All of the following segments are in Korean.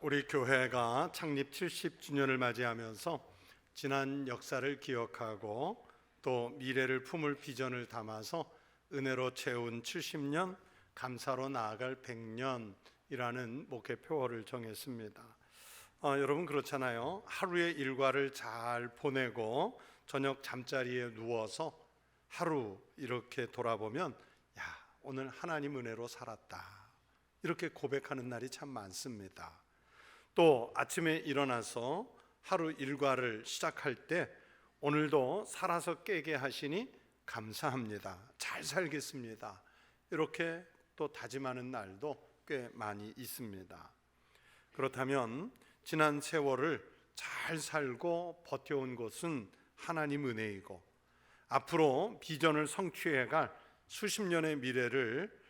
우리 교회가 창립 70주년을 맞이하면서 지난 역사를 기억하고 또 미래를 품을 비전을 담아서 은혜로 채운 70년, 감사로 나아갈 100년이라는 목회 표어를 정했습니다. 여러분 그렇잖아요. 하루의 일과를 잘 보내고 저녁 잠자리에 누워서 하루 이렇게 돌아보면 오늘 하나님 은혜로 살았다, 이렇게 고백하는 날이 참 많습니다. 또 아침에 일어나서 하루 일과를 시작할 때 오늘도 살아서 깨게 하시니 감사합니다, 잘 살겠습니다, 이렇게 또 다짐하는 날도 꽤 많이 있습니다. 그렇다면 지난 세월을 잘 살고 버텨온 것은 하나님 은혜이고, 앞으로 비전을 성취해갈 수십 년의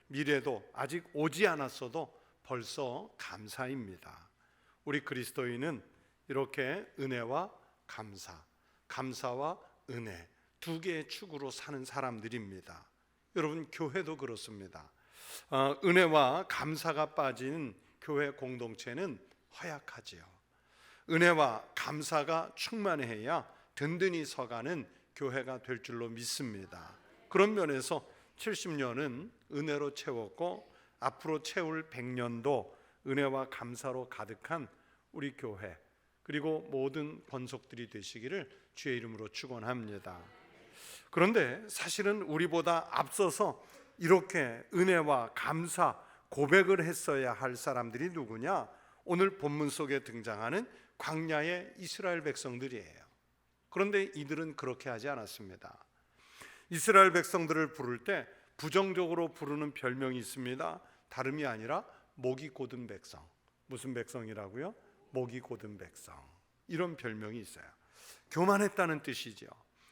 미래도 아직 오지 않았어도 벌써 감사입니다. 우리 그리스도인은 이렇게 은혜와 감사, 감사와 은혜 두 개의 축으로 사는 사람들입니다. 여러분 교회도 그렇습니다. 은혜와 감사가 빠진 교회 공동체는 허약하지요. 은혜와 감사가 충만해야 든든히 서가는 교회가 될 줄로 믿습니다. 그런 면에서 70년은 은혜로 채웠고 앞으로 채울 100년도 은혜와 감사로 가득한 우리 교회 그리고 모든 권속들이 되시기를 주의 이름으로 축원합니다. 그런데 사실은 우리보다 앞서서 이렇게 은혜와 감사 고백을 했어야 할 사람들이 누구냐? 오늘 본문 속에 등장하는 광야의 이스라엘 백성들이에요. 그런데 이들은 그렇게 하지 않았습니다. 이스라엘 백성들을 부를 때 부정적으로 부르는 별명이 있습니다. 다름이 아니라 목이 곧은 백성. 무슨 백성이라고요? 목이 곧은 백성. 이런 별명이 있어요. 교만했다는 뜻이죠.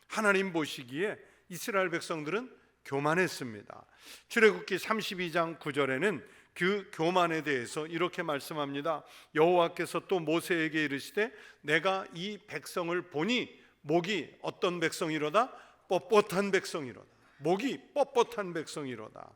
하나님 보시기에 이스라엘 백성들은 교만했습니다. 출애굽기 32장 9절에는 그 교만에 대해서 이렇게 말씀합니다. 여호와께서 또 모세에게 이르시되 내가 이 백성을 보니 목이 어떤 백성이로다? 뻣뻣한 백성이로다. 목이 뻣뻣한 백성이로다.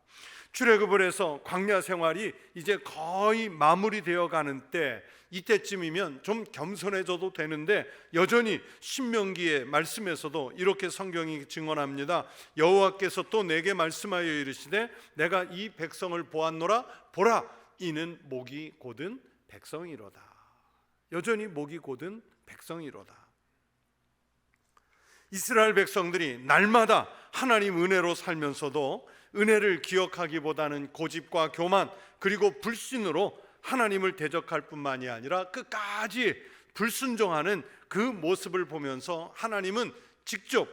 출애굽을 해서 광야 생활이 이제 거의 마무리되어 가는 때, 이때쯤이면 좀 겸손해져도 되는데 여전히 신명기의 말씀에서도 이렇게 성경이 증언합니다. 여호와께서 또 내게 말씀하여 이르시되 내가 이 백성을 보았노라. 보라, 이는 목이 곧은 백성이로다. 여전히 목이 곧은 백성이로다. 이스라엘 백성들이 날마다 하나님 은혜로 살면서도 은혜를 기억하기보다는 고집과 교만 그리고 불신으로 하나님을 대적할 뿐만이 아니라 끝까지 불순종하는 그 모습을 보면서 하나님은 직접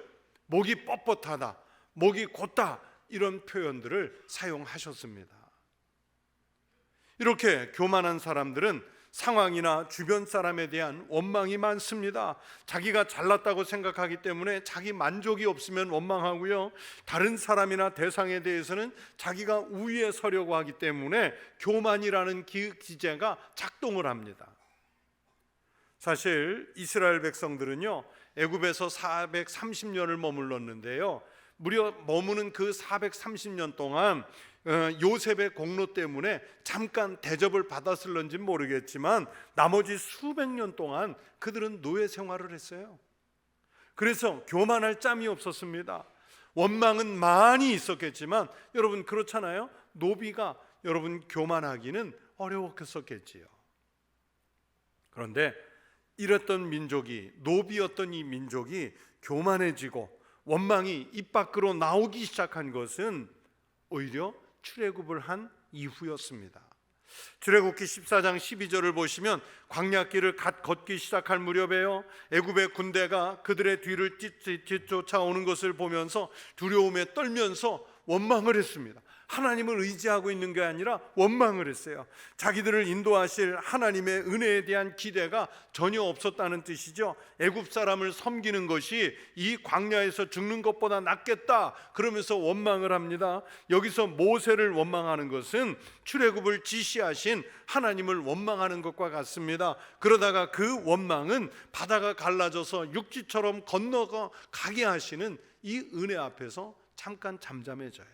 목이 뻣뻣하다, 목이 곧다, 이런 표현들을 사용하셨습니다. 이렇게 교만한 사람들은 상황이나 주변 사람에 대한 원망이 많습니다. 자기가 잘났다고 생각하기 때문에 자기 만족이 없으면 원망하고요, 다른 사람이나 대상에 대해서는 자기가 우위에 서려고 하기 때문에 교만이라는 기제가 작동을 합니다. 사실 이스라엘 백성들은요, 애굽에서 430년을 머물렀는데요, 무려 머무는 그 430년 동안 요셉의 공로 때문에 잠깐 대접을 받았을런지 모르겠지만 나머지 수백 년 동안 그들은 노예 생활을 했어요. 그래서 교만할 짬이 없었습니다. 원망은 많이 있었겠지만 여러분 그렇잖아요. 노비가 여러분 교만하기는 어려웠겠지요. 그런데 이랬던 민족이, 노비였던 이 민족이 교만해지고 원망이 입 밖으로 나오기 시작한 것은 오히려 출애굽을 한 이후였습니다. 출애굽기 14장 12절을 보시면 광야길을 갓 걷기 시작할 무렵에요, 애굽의 군대가 그들의 뒤를 뒤쫓아오는 것을 보면서 두려움에 떨면서 원망을 했습니다. 하나님을 의지하고 있는 게 아니라 원망을 했어요. 자기들을 인도하실 하나님의 은혜에 대한 기대가 전혀 없었다는 뜻이죠. 애굽 사람을 섬기는 것이 이 광야에서 죽는 것보다 낫겠다 그러면서 원망을 합니다. 여기서 모세를 원망하는 것은 출애굽을 지시하신 하나님을 원망하는 것과 같습니다. 그러다가 그 원망은 바다가 갈라져서 육지처럼 건너가 가게 하시는 이 은혜 앞에서 잠깐 잠잠해져요.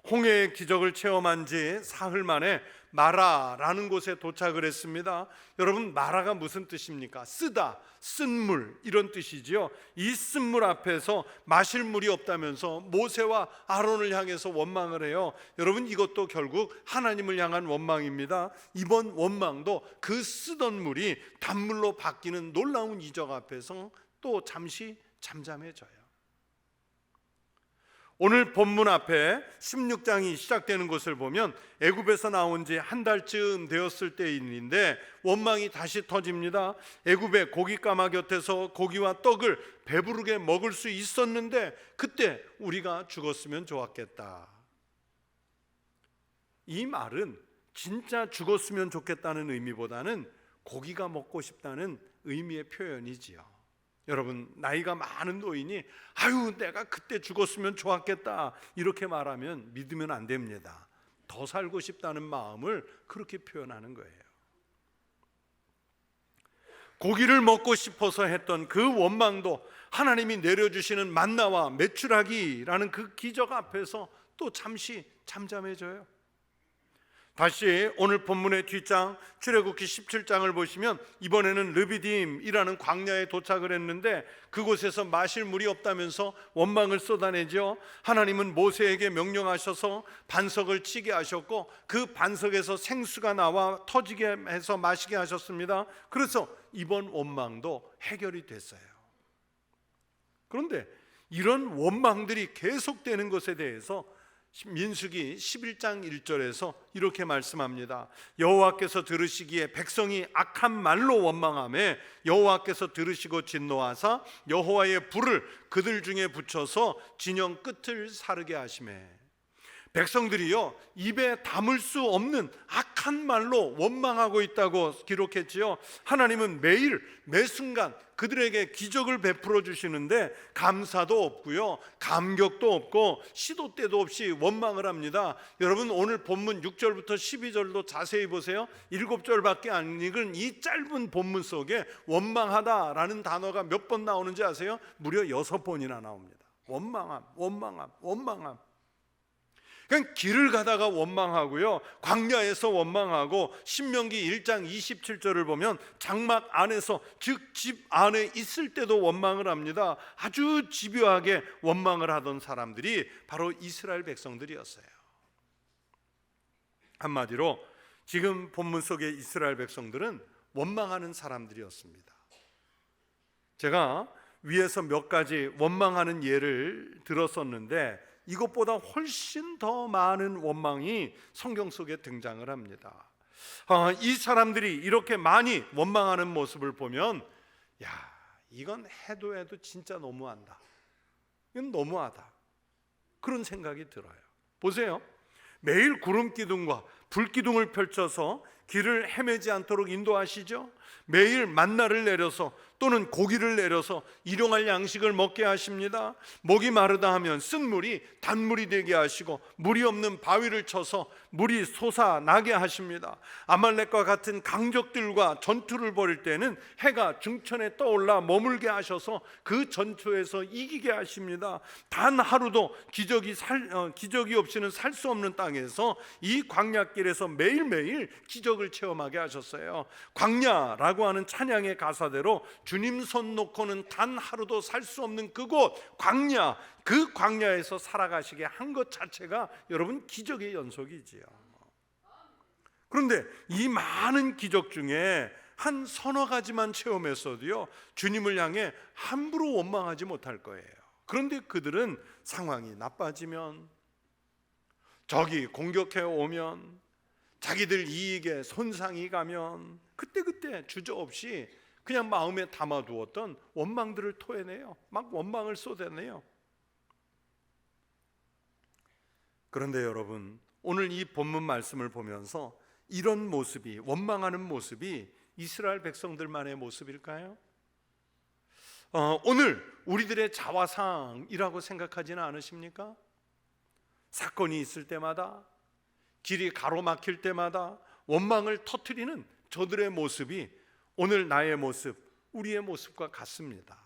홍해의 기적을 체험한 지 사흘 만에 마라라는 곳에 도착을 했습니다. 여러분, 마라가 무슨 뜻입니까? 쓰다, 쓴물 이런 뜻이지요. 이 쓴물 앞에서 마실 물이 없다면서 모세와 아론을 향해서 원망을 해요. 여러분, 이것도 결국 하나님을 향한 원망입니다. 이번 원망도 그 쓰던 물이 단물로 바뀌는 놀라운 이적 앞에서 또 잠시 잠잠해져요. 오늘 본문 앞에 16장이 시작되는 것을 보면 애굽에서 나온 지 한 달쯤 되었을 때인데 원망이 다시 터집니다. 애굽의 고깃가마 곁에서 고기와 떡을 배부르게 먹을 수 있었는데 그때 우리가 죽었으면 좋았겠다. 이 말은 진짜 죽었으면 좋겠다는 의미보다는 고기가 먹고 싶다는 의미의 표현이지요. 여러분, 나이가 많은 노인이 아유 내가 그때 죽었으면 좋았겠다 이렇게 말하면 믿으면 안 됩니다. 더 살고 싶다는 마음을 그렇게 표현하는 거예요. 고기를 먹고 싶어서 했던 그 원망도 하나님이 내려주시는 만나와 메추라기라는 그 기적 앞에서 또 잠시 잠잠해져요. 다시 오늘 본문의 뒷장 출애굽기 17장을 보시면 이번에는 르비딤이라는 광야에 도착을 했는데 그곳에서 마실 물이 없다면서 원망을 쏟아내죠. 하나님은 모세에게 명령하셔서 반석을 치게 하셨고 그 반석에서 생수가 나와 터지게 해서 마시게 하셨습니다. 그래서 이번 원망도 해결이 됐어요. 그런데 이런 원망들이 계속되는 것에 대해서 민수기 11장 1절에서 이렇게 말씀합니다. 여호와께서 들으시기에 백성이 악한 말로 원망하며 여호와께서 들으시고 진노하사 여호와의 불을 그들 중에 붙여서 진영 끝을 사르게 하시매. 백성들이요 입에 담을 수 없는 악한 말로 원망하고 있다고 기록했지요. 하나님은 매일 매순간 그들에게 기적을 베풀어 주시는데 감사도 없고요 감격도 없고 시도 때도 없이 원망을 합니다. 여러분, 오늘 본문 6절부터 12절도 자세히 보세요. 7절밖에 안 읽은 이 짧은 본문 속에 원망하다라는 단어가 몇 번 나오는지 아세요? 무려 6번이나 나옵니다. 원망함, 원망함, 원망함. 그냥 길을 가다가 원망하고요 광야에서 원망하고 신명기 1장 27절을 보면 장막 안에서 즉 집 안에 있을 때도 원망을 합니다. 아주 집요하게 원망을 하던 사람들이 바로 이스라엘 백성들이었어요. 한마디로 지금 본문 속의 이스라엘 백성들은 원망하는 사람들이었습니다. 제가 위에서 몇 가지 원망하는 예를 들었었는데 이것보다 훨씬 더 많은 원망이 성경 속에 등장을 합니다. 이 사람들이 이렇게 많이 원망하는 모습을 보면 야, 이건 해도 진짜 너무한다. 이건 너무하다. 그런 생각이 들어요. 보세요. 매일 구름 기둥과 불 기둥을 펼쳐서 길을 헤매지 않도록 인도하시죠. 매일 만나를 내려서 또는 고기를 내려서 일용할 양식을 먹게 하십니다. 목이 마르다 하면 쓴 물이 단물이 되게 하시고 물이 없는 바위를 쳐서 물이 솟아나게 하십니다. 아말렉과 같은 강적들과 전투를 벌일 때는 해가 중천에 떠올라 머물게 하셔서 그 전투에서 이기게 하십니다. 단 하루도 기적이 없이는 살 수 없는 땅에서 이 광야길에서 매일매일 기적을 체험하게 하셨어요. 광야라고 하는 찬양의 가사대로 주님 손 놓고는 단 하루도 살 수 없는 그곳 광야, 그 광야에서 살아가시게 한 것 자체가 여러분 기적의 연속이지요. 그런데 이 많은 기적 중에 한 서너 가지만 체험했어도요 주님을 향해 함부로 원망하지 못할 거예요. 그런데 그들은 상황이 나빠지면, 적이 공격해 오면, 자기들 이익에 손상이 가면 그때 주저없이 그냥 마음에 담아두었던 원망들을 토해내요. 막 원망을 쏟아내요. 그런데 여러분, 오늘 이 본문 말씀을 보면서 이런 모습이, 원망하는 모습이 이스라엘 백성들만의 모습일까요? 오늘 우리들의 자화상이라고 생각하지는 않으십니까? 사건이 있을 때마다, 길이 가로막힐 때마다 원망을 터뜨리는 저들의 모습이 오늘 나의 모습, 우리의 모습과 같습니다.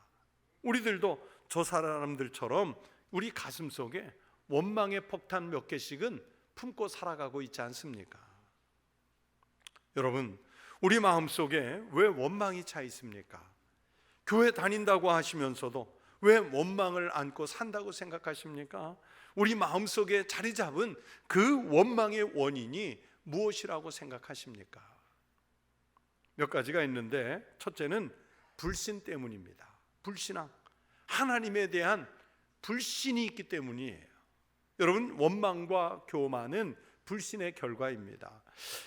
우리들도 저 사람들처럼 우리 가슴 속에 원망의 폭탄 몇 개씩은 품고 살아가고 있지 않습니까? 여러분, 우리 마음속에 왜 원망이 차 있습니까? 교회 다닌다고 하시면서도 왜 원망을 안고 산다고 생각하십니까? 우리 마음속에 자리 잡은 그 원망의 원인이 무엇이라고 생각하십니까? 몇 가지가 있는데, 첫째는 불신 때문입니다. 불신앙, 하나님에 대한 불신이 있기 때문이에요. 여러분, 원망과 교만은 불신의 결과입니다.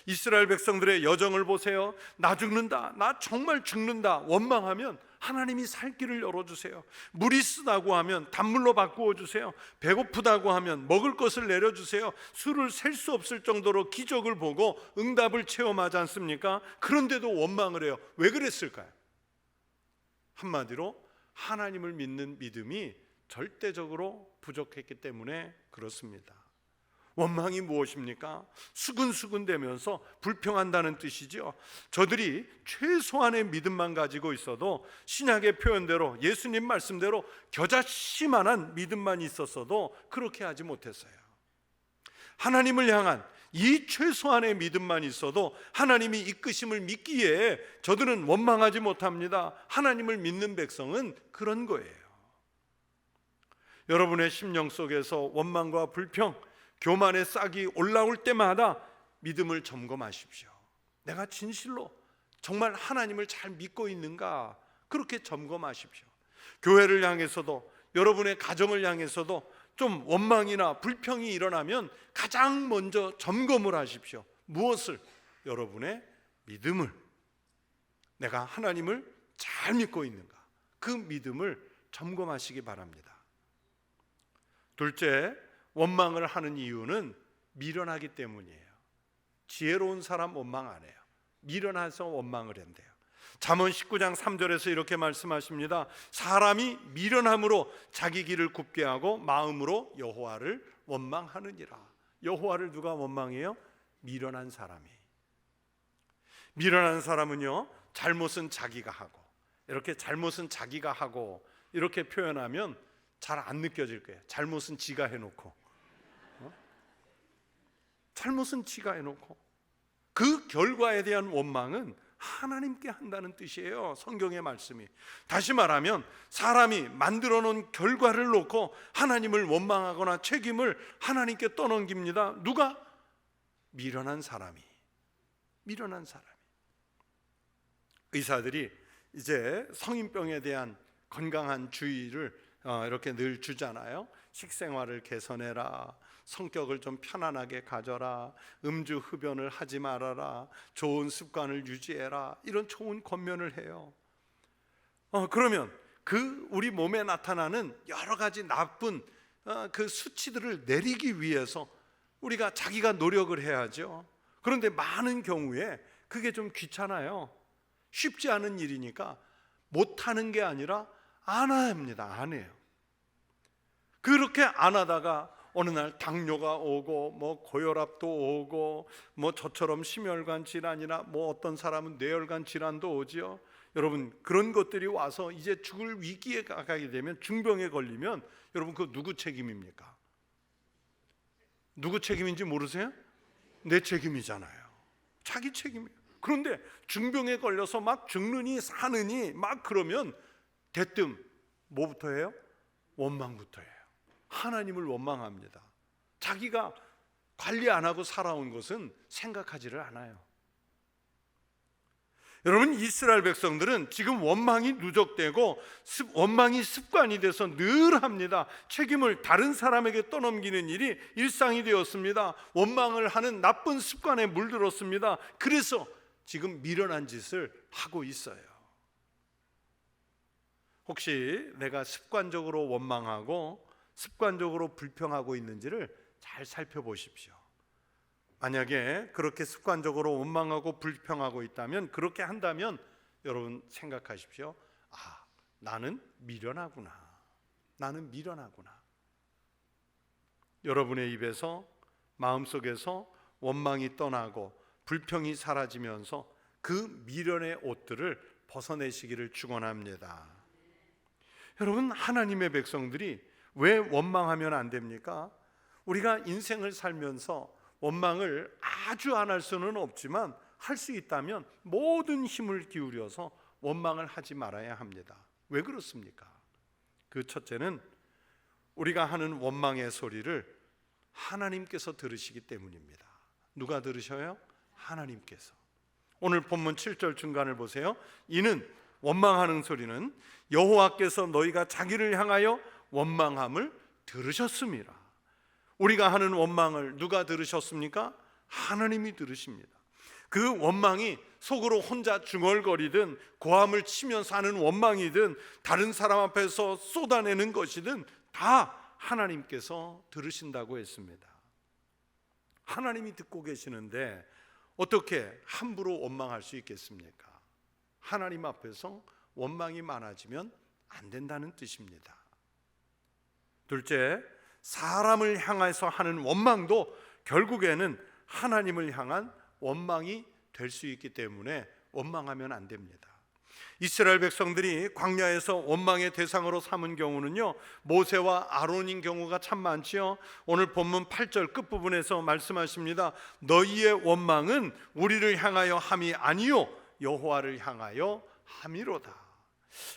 이스라엘 백성들의 여정을 보세요. 나 죽는다, 나 정말 죽는다 원망하면 하나님이 살 길을 열어주세요. 물이 쓰다고 하면 단물로 바꾸어 주세요. 배고프다고 하면 먹을 것을 내려주세요. 술을 셀 수 없을 정도로 기적을 보고 응답을 체험하지 않습니까? 그런데도 원망을 해요. 왜 그랬을까요? 한마디로 하나님을 믿는 믿음이 절대적으로 부족했기 때문에 그렇습니다. 원망이 무엇입니까? 수근수근 되면서 불평한다는 뜻이죠. 저들이 최소한의 믿음만 가지고 있어도, 신약의 표현대로 예수님 말씀대로 겨자씨만한 믿음만 있었어도 그렇게 하지 못했어요. 하나님을 향한 이 최소한의 믿음만 있어도 하나님이 이끄심을 믿기에 저들은 원망하지 못합니다. 하나님을 믿는 백성은 그런 거예요. 여러분의 심령 속에서 원망과 불평, 교만의 싹이 올라올 때마다 믿음을 점검하십시오. 내가 진실로 정말 하나님을 잘 믿고 있는가? 그렇게 점검하십시오. 교회를 향해서도, 여러분의 가정을 향해서도 좀 원망이나 불평이 일어나면 가장 먼저 점검을 하십시오. 무엇을? 여러분의 믿음을. 내가 하나님을 잘 믿고 있는가? 그 믿음을 점검하시기 바랍니다. 둘째, 원망을 하는 이유는 미련하기 때문이에요. 지혜로운 사람 원망 안 해요. 미련해서 원망을 한대요. 잠언 19장 3절에서 이렇게 말씀하십니다. 사람이 미련함으로 자기 길을 굽게 하고 마음으로 여호와를 원망하느니라. 여호와를 누가 원망해요? 미련한 사람이. 미련한 사람은요, 잘못은 자기가 하고, 이렇게 잘못은 자기가 하고 이렇게 표현하면 잘 안 느껴질 거예요. 잘못은 지가 해놓고, 잘못은 지가 해놓고, 그 결과에 대한 원망은 하나님께 한다는 뜻이에요. 성경의 말씀이. 다시 말하면 사람이 만들어 놓은 결과를 놓고 하나님을 원망하거나 책임을 하나님께 떠넘깁니다. 누가? 미련한 사람이. 미련한 사람이. 의사들이 이제 성인병에 대한 건강한 주의를 이렇게 늘 주잖아요. 식생활을 개선해라, 성격을 좀 편안하게 가져라, 음주 흡연을 하지 말아라, 좋은 습관을 유지해라, 이런 좋은 권면을 해요. 그러면 그 우리 몸에 나타나는 여러 가지 나쁜 그 수치들을 내리기 위해서 우리가 자기가 노력을 해야죠. 그런데 많은 경우에 그게 좀 귀찮아요. 쉽지 않은 일이니까 못하는 게 아니라 안 합니다. 안 해요. 그렇게 안 하다가 어느 날 당뇨가 오고, 뭐 고혈압도 오고, 뭐 저처럼 심혈관 질환이나 뭐 어떤 사람은 뇌혈관 질환도 오지요. 여러분, 그런 것들이 와서 이제 죽을 위기에 가게 되면, 중병에 걸리면 여러분 그 누구 책임입니까? 누구 책임인지 모르세요? 내 책임이잖아요. 자기 책임이에요. 그런데 중병에 걸려서 막 죽느니 사느니 막 그러면 대뜸 뭐부터 해요? 원망부터 해요. 하나님을 원망합니다. 자기가 관리 안 하고 살아온 것은 생각하지를 않아요. 여러분, 이스라엘 백성들은 지금 원망이 누적되고 원망이 습관이 돼서 늘 합니다. 책임을 다른 사람에게 떠넘기는 일이 일상이 되었습니다. 원망을 하는 나쁜 습관에 물들었습니다. 그래서 지금 미련한 짓을 하고 있어요. 혹시 내가 습관적으로 원망하고 습관적으로 불평하고 있는지를 잘 살펴보십시오. 만약에 그렇게 습관적으로 원망하고 불평하고 있다면, 그렇게 한다면 여러분 생각하십시오. 나는 미련하구나. 나는 미련하구나. 여러분의 입에서, 마음속에서 원망이 떠나고 불평이 사라지면서 그 미련의 옷들을 벗어내시기를 축원합니다. 여러분, 하나님의 백성들이 왜 원망하면 안 됩니까? 우리가 인생을 살면서 원망을 아주 안 할 수는 없지만 할 수 있다면 모든 힘을 기울여서 원망을 하지 말아야 합니다. 왜 그렇습니까? 그 첫째는 우리가 하는 원망의 소리를 하나님께서 들으시기 때문입니다. 누가 들으셔요? 하나님께서. 오늘 본문 7절 중간을 보세요. 이는 원망하는 소리는 여호와께서 너희가 자기를 향하여 원망함을 들으셨습니다. 우리가 하는 원망을 누가 들으셨습니까? 하나님이 들으십니다. 그 원망이 속으로 혼자 중얼거리든 고함을 치면서 하는 원망이든 다른 사람 앞에서 쏟아내는 것이든 다 하나님께서 들으신다고 했습니다. 하나님이 듣고 계시는데 어떻게 함부로 원망할 수 있겠습니까? 하나님 앞에서 원망이 많아지면 안 된다는 뜻입니다. 둘째, 사람을 향해서 하는 원망도 결국에는 하나님을 향한 원망이 될 수 있기 때문에 원망하면 안 됩니다. 이스라엘 백성들이 광야에서 원망의 대상으로 삼은 경우는요, 모세와 아론인 경우가 참 많지요. 오늘 본문 8절 끝부분에서 말씀하십니다. 너희의 원망은 우리를 향하여 함이 아니요 여호와를 향하여 함이로다.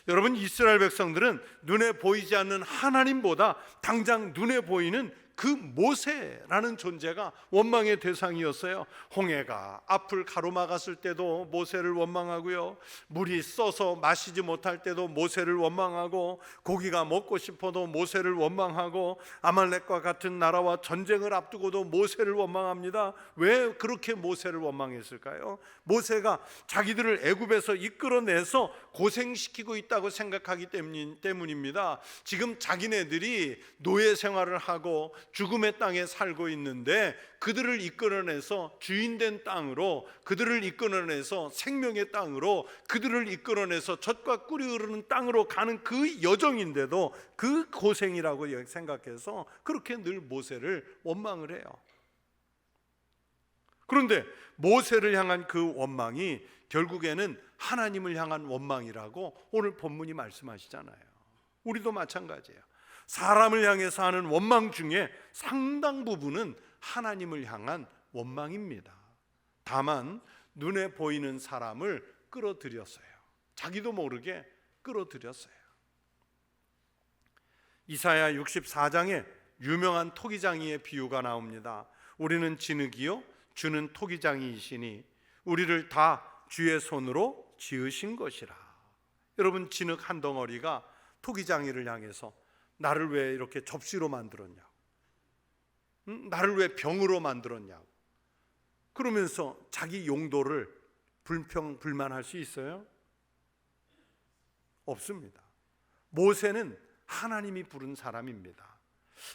여러분, 이스라엘 백성들은 눈에 보이지 않는 하나님보다 당장 눈에 보이는 그 모세라는 존재가 원망의 대상이었어요. 홍해가 앞을 가로막았을 때도 모세를 원망하고요, 물이 써서 마시지 못할 때도 모세를 원망하고, 고기가 먹고 싶어도 모세를 원망하고, 아말렉과 같은 나라와 전쟁을 앞두고도 모세를 원망합니다. 왜 그렇게 모세를 원망했을까요? 모세가 자기들을 애굽에서 이끌어내서 고생시키고 있다고 생각하기 때문입니다. 지금 자기네들이 노예 생활을 하고 죽음의 땅에 살고 있는데 그들을 이끌어내서 주인된 땅으로, 그들을 이끌어내서 생명의 땅으로, 그들을 이끌어내서 젖과 꿀이 흐르는 땅으로 가는 그 여정인데도 그 고생이라고 생각해서 그렇게 늘 모세를 원망을 해요. 그런데 모세를 향한 그 원망이 결국에는 하나님을 향한 원망이라고 오늘 본문이 말씀하시잖아요. 우리도 마찬가지예요. 사람을 향해서 하는 원망 중에 상당 부분은 하나님을 향한 원망입니다. 다만 눈에 보이는 사람을 끌어들였어요. 자기도 모르게 끌어들였어요. 이사야 64장에 유명한 토기장이의 비유가 나옵니다. 우리는 진흙이요 주는 토기장이시니 우리를 다 주의 손으로 지으신 것이라. 여러분, 진흙 한 덩어리가 토기장이를 향해서 나를 왜 이렇게 접시로 만들었냐고, 나를 왜 병으로 만들었냐고 그러면서 자기 용도를 불만할 수 있어요? 없습니다. 모세는 하나님이 부른 사람입니다.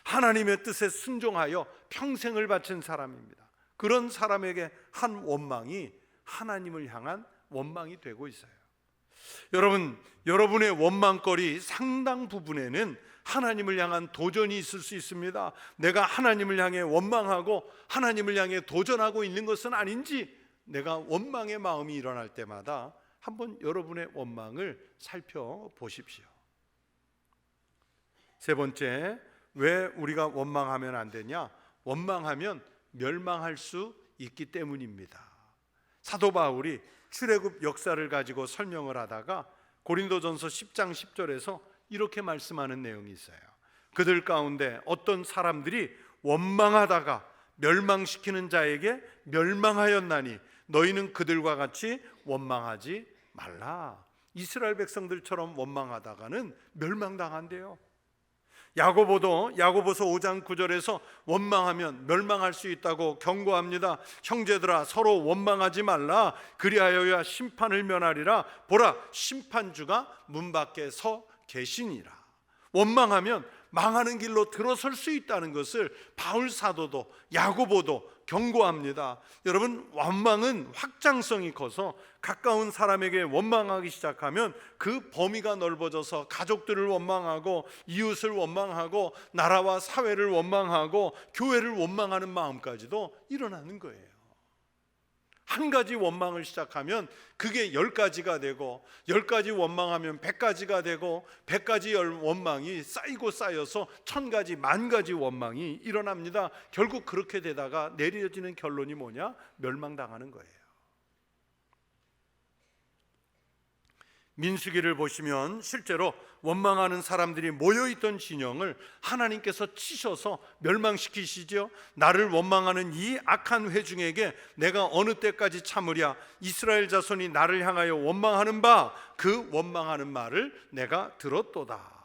하나님의 뜻에 순종하여 평생을 바친 사람입니다. 그런 사람에게 한 원망이 하나님을 향한 원망이 되고 있어요. 여러분, 여러분의 원망거리 상당 부분에는 하나님을 향한 도전이 있을 수 있습니다. 내가 하나님을 향해 원망하고 하나님을 향해 도전하고 있는 것은 아닌지, 내가 원망의 마음이 일어날 때마다 한번 여러분의 원망을 살펴보십시오. 세 번째, 왜 우리가 원망하면 안 되냐? 원망하면 멸망할 수 있기 때문입니다. 사도 바울이 출애굽 역사를 가지고 설명을 하다가 고린도전서 10장 10절에서 이렇게 말씀하는 내용이 있어요. 그들 가운데 어떤 사람들이 원망하다가 멸망시키는 자에게 멸망하였나니 너희는 그들과 같이 원망하지 말라. 이스라엘 백성들처럼 원망하다가는 멸망당한대요. 야고보서 5장 9절에서 원망하면 멸망할 수 있다고 경고합니다. 형제들아, 서로 원망하지 말라. 그리하여야 심판을 면하리라. 보라, 심판주가 문 밖에 서 계시니라. 원망하면 망하는 길로 들어설 수 있다는 것을 바울 사도도 야고보도 경고합니다. 여러분, 원망은 확장성이 커서 가까운 사람에게 원망하기 시작하면 그 범위가 넓어져서 가족들을 원망하고 이웃을 원망하고 나라와 사회를 원망하고 교회를 원망하는 마음까지도 일어나는 거예요. 한 가지 원망을 시작하면 그게 10가지가 되고, 10가지 원망하면 100가지가 되고, 100가지 원망이 쌓이고 쌓여서 1000가지, 10,000가지 원망이 일어납니다. 결국 그렇게 되다가 내려지는 결론이 뭐냐? 멸망당하는 거예요. 민수기를 보시면 실제로 원망하는 사람들이 모여있던 진영을 하나님께서 치셔서 멸망시키시죠. 나를 원망하는 이 악한 회중에게 내가 어느 때까지 참으랴. 이스라엘 자손이 나를 향하여 원망하는 바 그 원망하는 말을 내가 들었도다.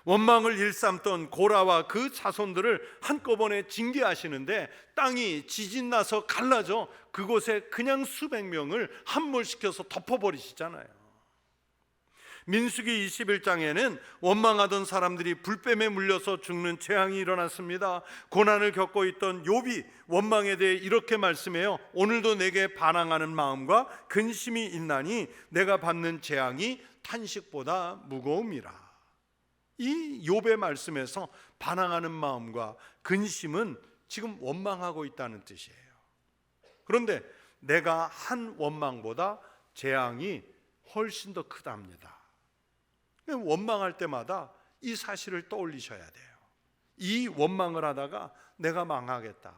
원망을 일삼던 고라와 그 자손들을 한꺼번에 징계하시는데 땅이 지진나서 갈라져 그곳에 그냥 수백 명을 함몰시켜서 덮어버리시잖아요. 민수기 21장에는 원망하던 사람들이 불뱀에 물려서 죽는 재앙이 일어났습니다. 고난을 겪고 있던 욥이 원망에 대해 이렇게 말씀해요. 오늘도 내게 반항하는 마음과 근심이 있나니 내가 받는 재앙이 탄식보다 무거움이라. 이 욥의 말씀에서 반항하는 마음과 근심은 지금 원망하고 있다는 뜻이에요. 그런데 내가 한 원망보다 재앙이 훨씬 더 크답니다. 원망할 때마다 이 사실을 떠올리셔야 돼요. 이 원망을 하다가 내가 망하겠다,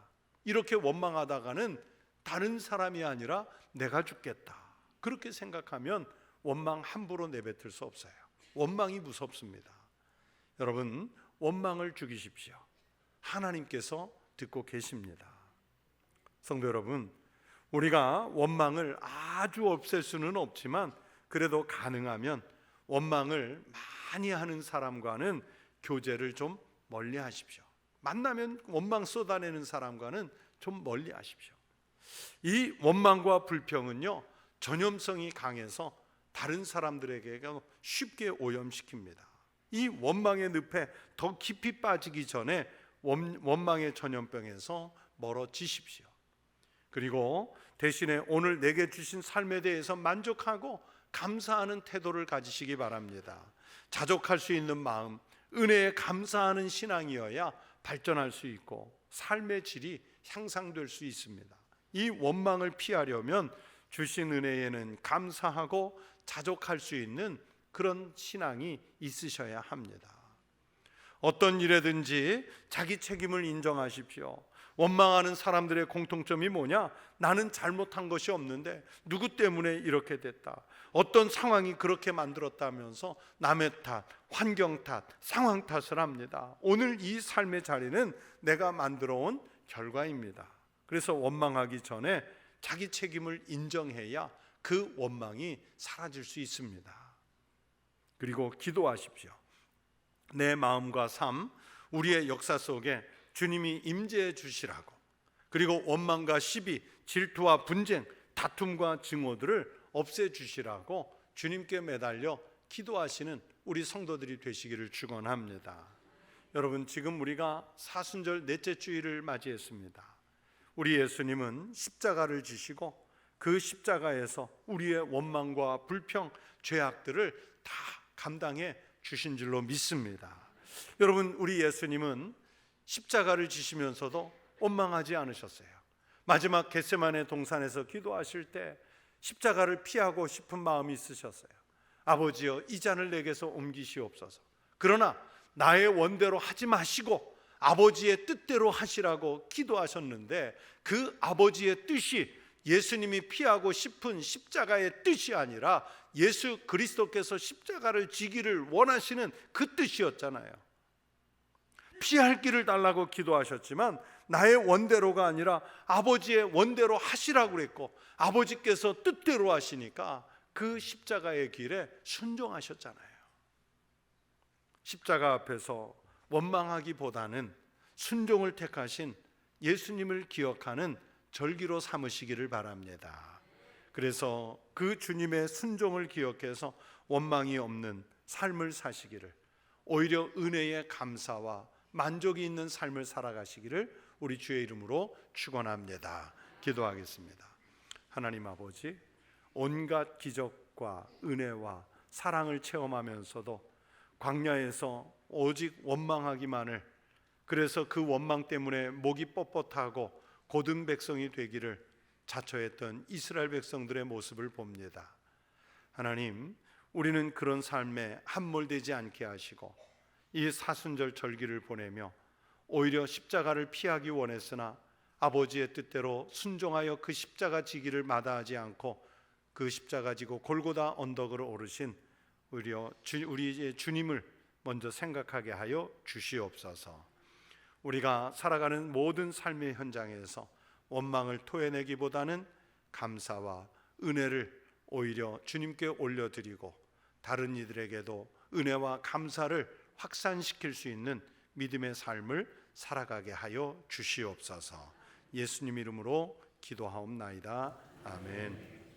이렇게 원망하다가는 다른 사람이 아니라 내가 죽겠다, 그렇게 생각하면 원망 함부로 내뱉을 수 없어요. 원망이 무섭습니다. 여러분, 원망을 죽이십시오. 하나님께서 듣고 계십니다. 성도 여러분, 우리가 원망을 아주 없앨 수는 없지만 그래도 가능하면 원망을 많이 하는 사람과는 교제를 좀 멀리 하십시오. 만나면 원망 쏟아내는 사람과는 좀 멀리 하십시오. 이 원망과 불평은요, 전염성이 강해서 다른 사람들에게 쉽게 오염시킵니다. 이 원망의 늪에 더 깊이 빠지기 전에 원망의 전염병에서 멀어지십시오. 그리고 대신에 오늘 내게 주신 삶에 대해서 만족하고 감사하는 태도를 가지시기 바랍니다. 자족할 수 있는 마음, 은혜에 감사하는 신앙이어야 발전할 수 있고 삶의 질이 향상될 수 있습니다. 이 원망을 피하려면 주신 은혜에는 감사하고 자족할 수 있는 그런 신앙이 있으셔야 합니다. 어떤 일에든지 자기 책임을 인정하십시오. 원망하는 사람들의 공통점이 뭐냐? 나는 잘못한 것이 없는데 누구 때문에 이렇게 됐다, 어떤 상황이 그렇게 만들었다면서 남의 탓, 환경 탓, 상황 탓을 합니다. 오늘 이 삶의 자리는 내가 만들어 온 결과입니다. 그래서 원망하기 전에 자기 책임을 인정해야 그 원망이 사라질 수 있습니다. 그리고 기도하십시오. 내 마음과 삶, 우리의 역사 속에 주님이 임재해 주시라고, 그리고 원망과 시비, 질투와 분쟁, 다툼과 증오들을 없애 주시라고 주님께 매달려 기도하시는 우리 성도들이 되시기를 축원합니다. 여러분, 지금 우리가 사순절 넷째 주일을 맞이했습니다. 우리 예수님은 십자가를 지시고 그 십자가에서 우리의 원망과 불평, 죄악들을 다 감당해 주신 줄로 믿습니다. 여러분, 우리 예수님은 십자가를 지시면서도 원망하지 않으셨어요. 마지막 겟세마네 동산에서 기도하실 때 십자가를 피하고 싶은 마음이 있으셨어요. 아버지여, 이 잔을 내게서 옮기시옵소서. 그러나 나의 원대로 하지 마시고 아버지의 뜻대로 하시라고 기도하셨는데, 그 아버지의 뜻이 예수님이 피하고 싶은 십자가의 뜻이 아니라 예수 그리스도께서 십자가를 지기를 원하시는 그 뜻이었잖아요. 피할 길을 달라고 기도하셨지만 나의 원대로가 아니라 아버지의 원대로 하시라고 그랬고, 아버지께서 뜻대로 하시니까 그 십자가의 길에 순종하셨잖아요. 십자가 앞에서 원망하기보다는 순종을 택하신 예수님을 기억하는 절기로 삼으시기를 바랍니다. 그래서 그 주님의 순종을 기억해서 원망이 없는 삶을 사시기를, 오히려 은혜의 감사와 만족이 있는 삶을 살아가시기를 우리 주의 이름으로 축원합니다. 기도하겠습니다. 하나님 아버지, 온갖 기적과 은혜와 사랑을 체험하면서도 광야에서 오직 원망하기만을, 그래서 그 원망 때문에 목이 뻣뻣하고 고든 백성이 되기를 자처했던 이스라엘 백성들의 모습을 봅니다. 하나님, 우리는 그런 삶에 함몰되지 않게 하시고 이 사순절 절기를 보내며 오히려 십자가를 피하기 원했으나 아버지의 뜻대로 순종하여 그 십자가 지기를 마다하지 않고 그 십자가 지고 골고다 언덕으로 오르신 오히려 우리 주님을 먼저 생각하게 하여 주시옵소서. 우리가 살아가는 모든 삶의 현장에서 원망을 토해내기보다는 감사와 은혜를 오히려 주님께 올려드리고 다른 이들에게도 은혜와 감사를 확산시킬 수 있는 믿음의 삶을 살아가게 하여 주시옵소서. 예수님 이름으로 기도하옵나이다. 아멘.